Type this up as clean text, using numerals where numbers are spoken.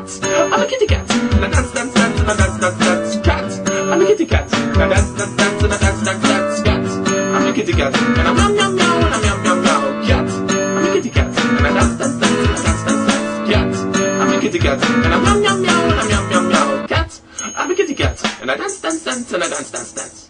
cat. I'm a kitty cat, and I dance, dance, dance, and I dance, dance, dance, cat. I'm a kitty cat, and I dance, dance, dance, and I dance, dance, dance, cat. I'm a kitty cat, and I'm meow, meow, meow, and I'm meow, meow, meow, cat. I'm a kitty cat, and I dance, dance, dance, and I dance, dance, dance, cat. I'm a kitty cat, and I'm meow, meow, meow, and I'm meow, meow, meow, cat. I'm a kitty cat, and I dance, dance, dance, and I dance, dance, dance.